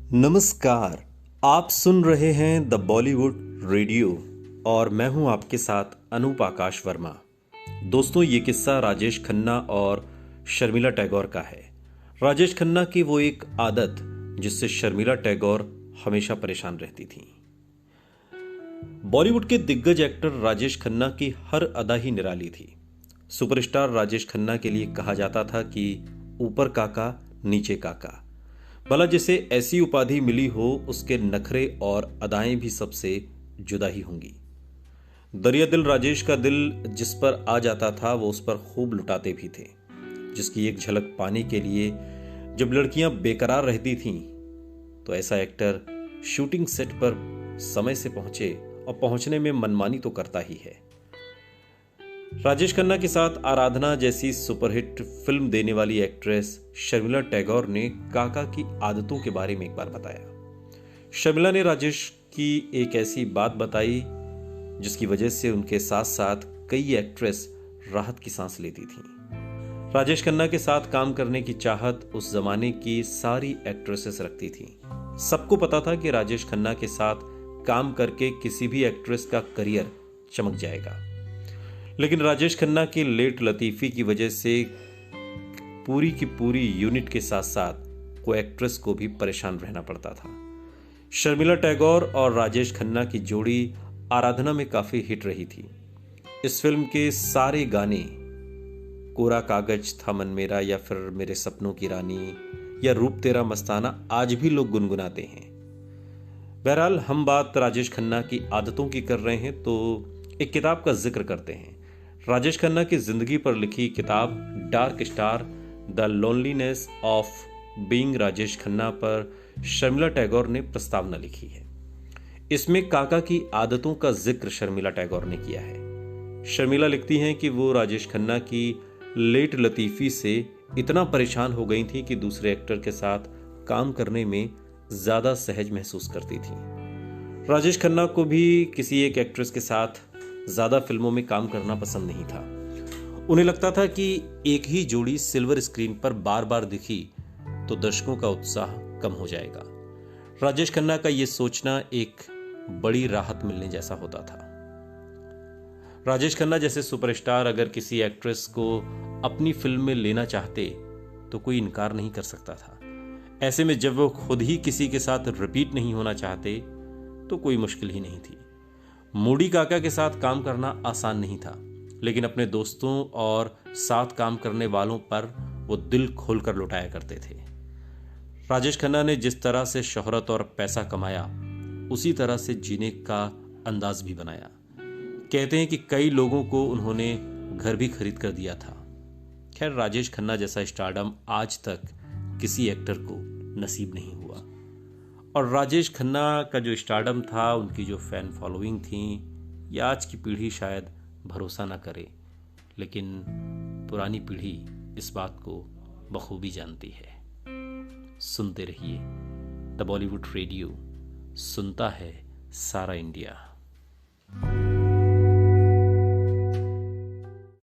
नमस्कार। आप सुन रहे हैं द बॉलीवुड रेडियो और मैं हूं आपके साथ अनूप आकाश वर्मा। दोस्तों, ये किस्सा राजेश खन्ना और शर्मिला टैगोर का है। राजेश खन्ना की वो एक आदत जिससे शर्मिला टैगोर हमेशा परेशान रहती थी। बॉलीवुड के दिग्गज एक्टर राजेश खन्ना की हर अदा ही निराली थी। सुपरस्टार राजेश खन्ना के लिए कहा जाता था कि ऊपर काका नीचे काका। भला जिसे ऐसी उपाधि मिली हो उसके नखरे और अदाएं भी सबसे जुदा ही होंगी। दरिया दिल राजेश का दिल जिस पर आ जाता था वो उस पर खूब लुटाते भी थे, जिसकी एक झलक पाने के लिए जब लड़कियां बेकरार रहती थीं तो ऐसा एक्टर शूटिंग सेट पर समय से पहुंचे और पहुंचने में मनमानी तो करता ही है। राजेश खन्ना के साथ आराधना जैसी सुपरहिट फिल्म देने वाली एक्ट्रेस शर्मिला टैगोर ने काका की आदतों के बारे में एक बार बताया। शर्मिला ने राजेश की एक ऐसी बात बताई जिसकी वजह से उनके साथ साथ कई एक्ट्रेस राहत की सांस लेती थीं। राजेश खन्ना के साथ काम करने की चाहत उस जमाने की सारी एक्ट्रेसेस रखती थीं। सबको पता था कि राजेश खन्ना के साथ काम करके किसी भी एक्ट्रेस का करियर चमक जाएगा, लेकिन राजेश खन्ना की लेट लतीफी की वजह से पूरी की पूरी यूनिट के साथ साथ को एक्ट्रेस को भी परेशान रहना पड़ता था। शर्मिला टैगोर और राजेश खन्ना की जोड़ी आराधना में काफी हिट रही थी। इस फिल्म के सारे गाने, कोरा कागज था मन मेरा या फिर मेरे सपनों की रानी या रूप तेरा मस्ताना, आज भी लोग गुनगुनाते हैं। बहरहाल, हम बात राजेश खन्ना की आदतों की कर रहे हैं तो एक किताब का जिक्र करते हैं। राजेश खन्ना की जिंदगी पर लिखी किताब dark star the loneliness of being Rajesh Khanna पर शर्मिला टैगोर ने प्रस्तावना लिखी है। इसमें काका की आदतों का जिक्र शर्मिला टैगोर ने किया है। शर्मिला लिखती हैं कि वो राजेश खन्ना की लेट लतीफी से इतना परेशान हो गई थी कि दूसरे एक्टर के साथ काम करने में ज्यादा सहज महसूस करती थी। राजेश खन्ना को भी किसी एक एक्ट्रेस के साथ ज्यादा फिल्मों में काम करना पसंद नहीं था। उन्हें लगता था कि एक ही जोड़ी सिल्वर स्क्रीन पर बार बार दिखी तो दर्शकों का उत्साह कम हो जाएगा। राजेश खन्ना का यह सोचना एक बड़ी राहत मिलने जैसा होता था। राजेश खन्ना जैसे सुपरस्टार अगर किसी एक्ट्रेस को अपनी फिल्म में लेना चाहते तो कोई इनकार नहीं कर सकता था। ऐसे में जब वो खुद ही किसी के साथ रिपीट नहीं होना चाहते तो कोई मुश्किल ही नहीं थी। मूडी काका के साथ काम करना आसान नहीं था, लेकिन अपने दोस्तों और साथ काम करने वालों पर वो दिल खोलकर लुटाया करते थे। राजेश खन्ना ने जिस तरह से शोहरत और पैसा कमाया उसी तरह से जीने का अंदाज भी बनाया। कहते हैं कि कई लोगों को उन्होंने घर भी खरीद कर दिया था। खैर, राजेश खन्ना जैसा स्टारडम आज तक किसी एक्टर को नसीब नहीं हुआ। और राजेश खन्ना का जो स्टारडम था, उनकी जो फैन फॉलोइंग थी, या आज की पीढ़ी शायद भरोसा ना करे, लेकिन पुरानी पीढ़ी इस बात को बखूबी जानती है। सुनते रहिए द बॉलीवुड रेडियो, सुनता है सारा इंडिया।